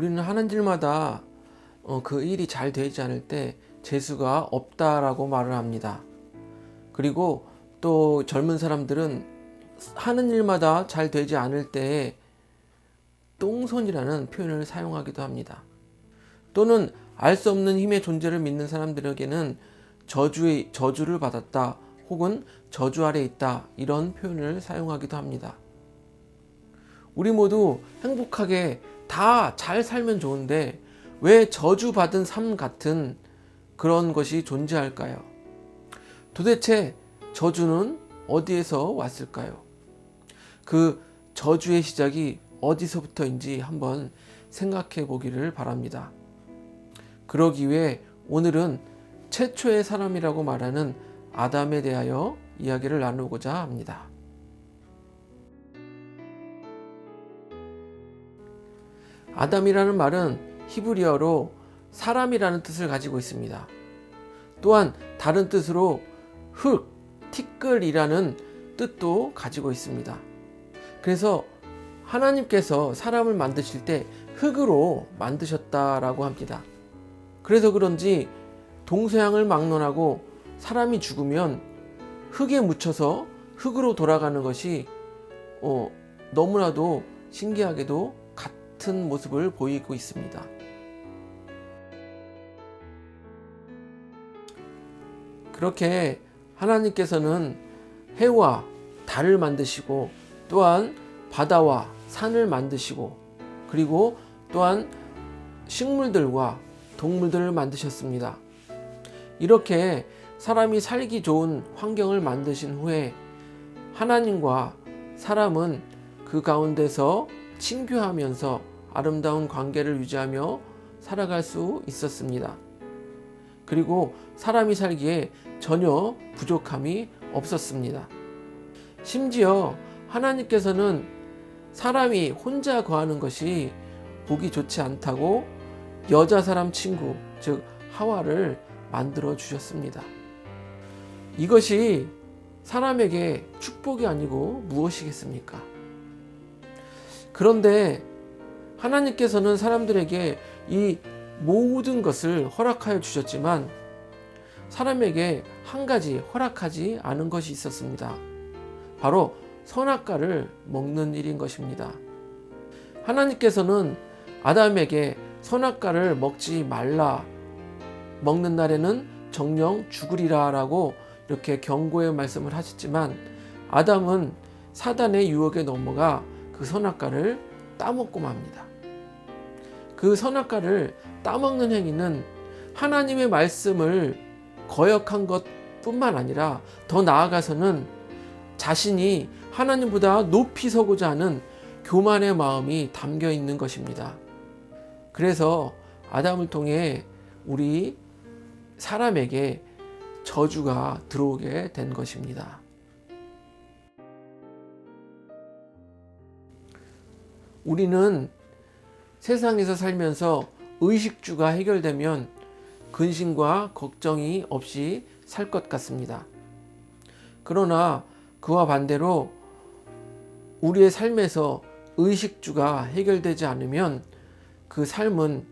우리는 하는 일마다 그 일이 잘 되지 않을 때 재수가 없다라고 말을 합니다. 그리고 또 젊은 사람들은 하는 일마다 잘 되지 않을 때에 똥손이라는 표현을 사용하기도 합니다. 또는 알 수 없는 힘의 존재를 믿는 사람들에게는 저주를 받았다 혹은 저주 아래 있다 이런 표현을 사용하기도 합니다. 우리 모두 행복하게 다 잘 살면 좋은데 왜 저주받은 삶 같은 그런 것이 존재할까요? 도대체 저주는 어디에서 왔을까요? 그 저주의 시작이 어디서부터인지 한번 생각해 보기를 바랍니다. 그러기 위해 오늘은 최초의 사람이라고 말하는 아담에 대하여 이야기를 나누고자 합니다. 아담이라는 말은 히브리어로 사람이라는 뜻을 가지고 있습니다. 또한 다른 뜻으로 흙, 티끌이라는 뜻도 가지고 있습니다. 그래서 하나님께서 사람을 만드실 때 흙으로 만드셨다라고 합니다. 그래서 그런지 동서양을 막론하고 사람이 죽으면 흙에 묻혀서 흙으로 돌아가는 것이 너무나도 신기하게도 같은 모습을 보이고 있습니다. 그렇게 하나님께서는 해와 달을 만드시고 또한 바다와 산을 만드시고 그리고 또한 식물들과 동물들을 만드셨습니다. 이렇게 사람이 살기 좋은 환경을 만드신 후에 하나님과 사람은 그 가운데서 친교하면서 아름다운 관계를 유지하며 살아갈 수 있었습니다. 그리고 사람이 살기에 전혀 부족함이 없었습니다. 심지어 하나님께서는 사람이 혼자 거하는 것이 보기 좋지 않다고 여자 사람 친구, 즉 하와를 만들어 주셨습니다. 이것이 사람에게 축복이 아니고 무엇이겠습니까? 그런데 하나님께서는 사람들에게 이 모든 것을 허락하여 주셨지만 사람에게 한 가지 허락하지 않은 것이 있었습니다. 바로 선악과를 먹는 일인 것입니다. 하나님께서는 아담에게 선악과를 먹지 말라, 먹는 날에는 정령 죽으리라 라고 이렇게 경고의 말씀을 하셨지만 아담은 사단의 유혹에 넘어가 그 선악과를 따먹고 맙니다. 그 선악과를 따먹는 행위는 하나님의 말씀을 거역한 것뿐만 아니라 더 나아가서는 자신이 하나님보다 높이 서고자 하는 교만의 마음이 담겨 있는 것입니다. 그래서 아담을 통해 우리 사람에게 저주가 들어오게 된 것입니다. 우리는 세상에서 살면서 의식주가 해결되면 근심과 걱정이 없이 살 것 같습니다. 그러나 그와 반대로 우리의 삶에서 의식주가 해결되지 않으면 그 삶은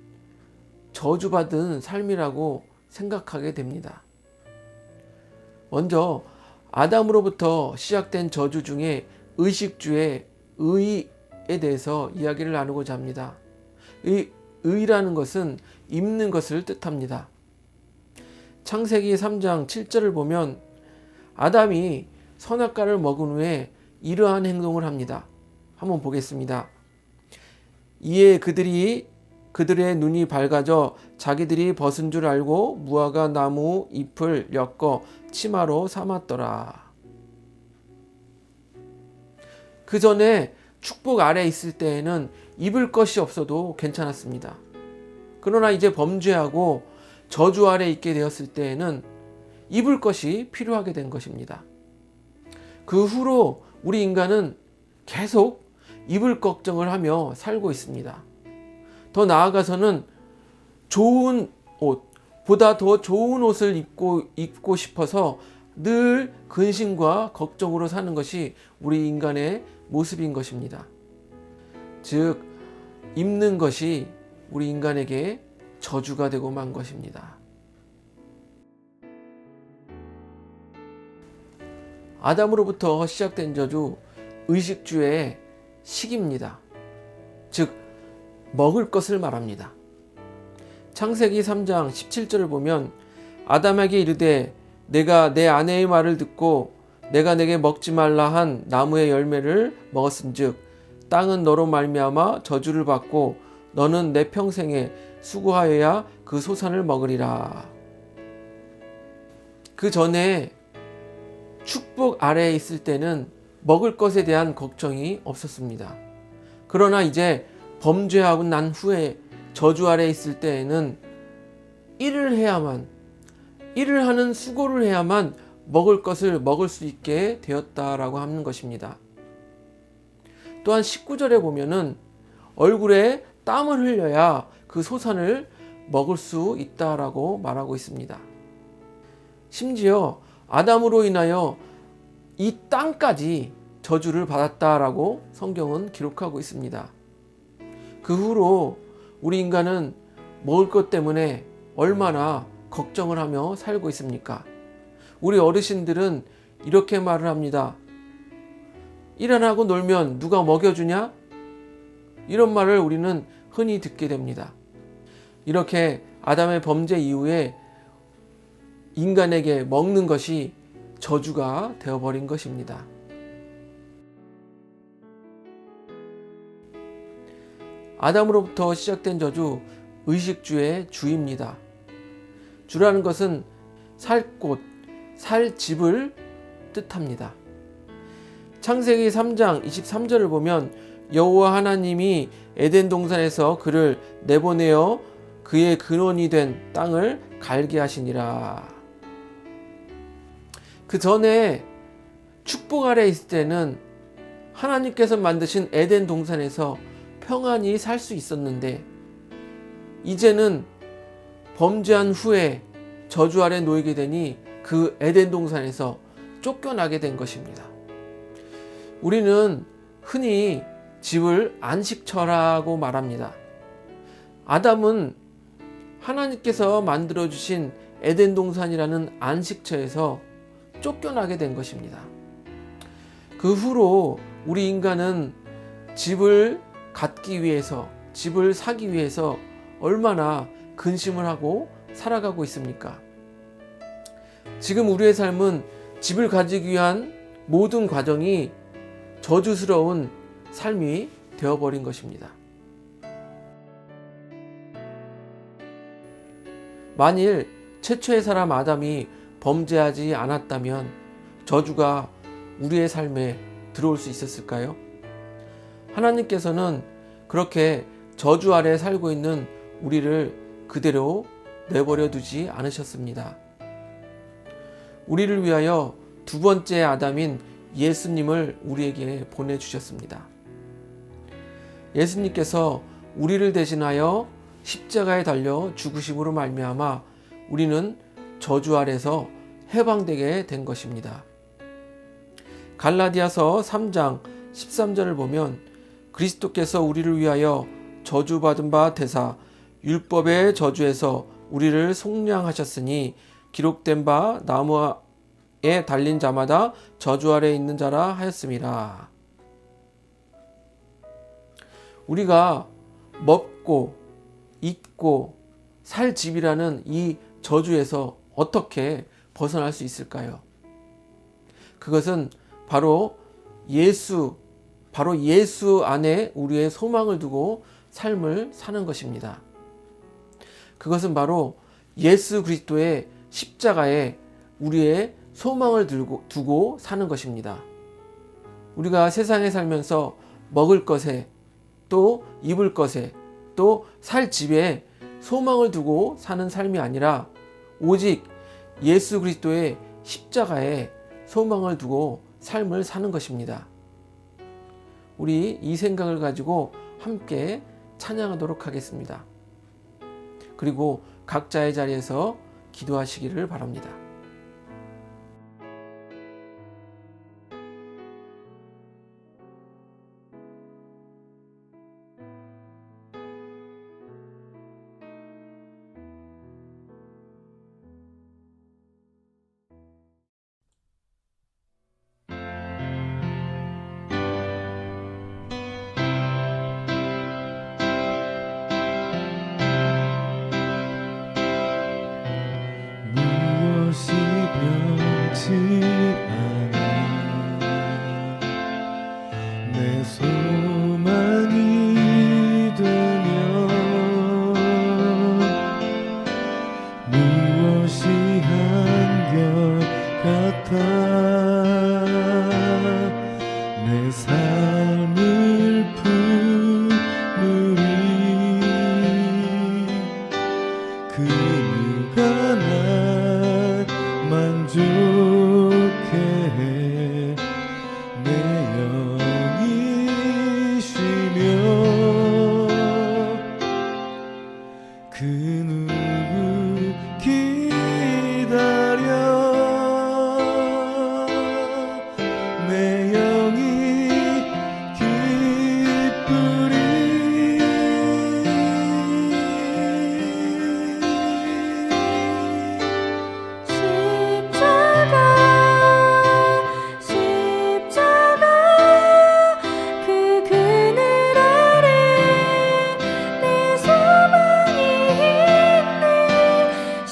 저주받은 삶이라고 생각하게 됩니다. 먼저 아담으로부터 시작된 저주 중에 의식주의 의에 대해서 이야기를 나누고자 합니다. 이 의라는 것은 입는 것을 뜻합니다. 창세기 3장 7절을 보면 아담이 선악과를 먹은 후에 이러한 행동을 합니다. 한번 보겠습니다. 이에 그들의 눈이 밝아져 자기들이 벗은 줄 알고 무화과 나무 잎을 엮어 치마로 삼았더라. 그 전에 축복 아래 있을 때에는 입을 것이 없어도 괜찮았습니다. 그러나 이제 범죄하고 저주 아래 있게 되었을 때에는 입을 것이 필요하게 된 것입니다. 그 후로 우리 인간은 계속 입을 걱정을 하며 살고 있습니다. 더 나아가서는 좋은 옷, 보다 더 좋은 옷을 입고 싶어서 늘 근심과 걱정으로 사는 것이 우리 인간의 모습인 것입니다. 즉, 입는 것이 우리 인간에게 저주가 되고 만 것입니다. 아담으로부터 시작된 저주, 의식주의 식입니다. 즉 먹을 것을 말합니다. 창세기 3장 17절을 보면 아담에게 이르되 내가 내 아내의 말을 듣고 내가 내게 먹지 말라 한 나무의 열매를 먹었은즉 땅은 너로 말미암아 저주를 받고 너는 내 평생에 수고하여야 그 소산을 먹으리라. 그 전에 축복 아래에 있을 때는 먹을 것에 대한 걱정이 없었습니다. 그러나 이제 범죄하고 난 후에 저주 아래에 있을 때에는 일을 하는 수고를 해야만 먹을 것을 먹을 수 있게 되었다라고 하는 것입니다. 또한 19절에 보면은 얼굴에 땀을 흘려야 그 소산을 먹을 수 있다라고 말하고 있습니다. 심지어 아담으로 인하여 이 땅까지 저주를 받았다라고 성경은 기록하고 있습니다. 그 후로 우리 인간은 먹을 것 때문에 얼마나 걱정을 하며 살고 있습니까? 우리 어르신들은 이렇게 말을 합니다. 일 안 하고 놀면 누가 먹여주냐? 이런 말을 우리는 흔히 듣게 됩니다. 이렇게 아담의 범죄 이후에 인간에게 먹는 것이 저주가 되어버린 것입니다. 아담으로부터 시작된 저주, 의식주의 주입니다. 주라는 것은 살 곳, 살 집을 뜻합니다. 창세기 3장 23절을 보면 여호와 하나님이 에덴 동산에서 그를 내보내어 그의 근원이 된 땅을 갈게 하시니라. 그 전에 축복 아래 있을 때는 하나님께서 만드신 에덴 동산에서 평안히 살 수 있었는데 이제는 범죄한 후에 저주 아래 놓이게 되니 그 에덴 동산에서 쫓겨나게 된 것입니다. 우리는 흔히 집을 안식처라고 말합니다. 아담은 하나님께서 만들어주신 에덴 동산이라는 안식처에서 쫓겨나게 된 것입니다. 그 후로 우리 인간은 집을 갖기 위해서, 집을 사기 위해서 얼마나 근심을 하고 살아가고 있습니까? 지금 우리의 삶은 집을 가지기 위한 모든 과정이 저주스러운 삶이 되어버린 것입니다. 만일 최초의 사람 아담이 범죄하지 않았다면 저주가 우리의 삶에 들어올 수 있었을까요? 하나님께서는 그렇게 저주 아래 살고 있는 우리를 그대로 내버려 두지 않으셨습니다. 우리를 위하여 두 번째 아담인 예수님을 우리에게 보내주셨습니다. 예수님께서 우리를 대신하여 십자가에 달려 죽으심으로 말미암아 우리는 저주 아래서 해방되게 된 것입니다. 갈라디아서 3장 13절을 보면 그리스도께서 우리를 위하여 저주받은 바 되사 율법의 저주에서 우리를 속량하셨으니 기록된 바 나무에 달린 자마다 저주 아래 있는 자라 하였음이라. 우리가 먹고 입고 살 집이라는 이 저주에서 어떻게 벗어날 수 있을까요? 그것은 바로 예수 안에 우리의 소망을 두고 삶을 사는 것입니다. 그것은 바로 예수 그리스도의 십자가에 우리의 소망을 두고 사는 것입니다. 우리가 세상에 살면서 먹을 것에 또 입을 것에 또 살 집에 소망을 두고 사는 삶이 아니라 오직 예수 그리스도의 십자가에 소망을 두고 삶을 사는 것입니다. 우리 이 생각을 가지고 함께 찬양하도록 하겠습니다. 그리고 각자의 자리에서 기도하시기를 바랍니다. 않아. 내 소망이 되면 무엇이 한결같아. 내 삶을 품으리. 그 누가 날 만족해 해. 내 영이 쉬며 그 누구 기다려. 내 영이 기쁘리. 십자가 그 그늘 아래 내 소망이 있네.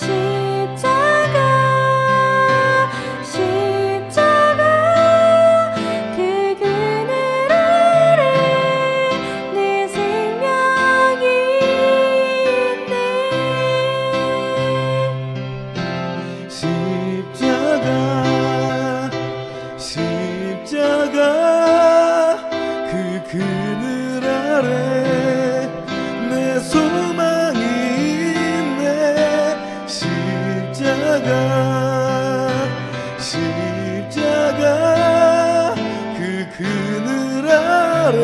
십자가 그 그늘 아래 내 생명이 있네. 십자가 그 그늘 아래 내 소망이 있네. 십자가 그 그늘 아래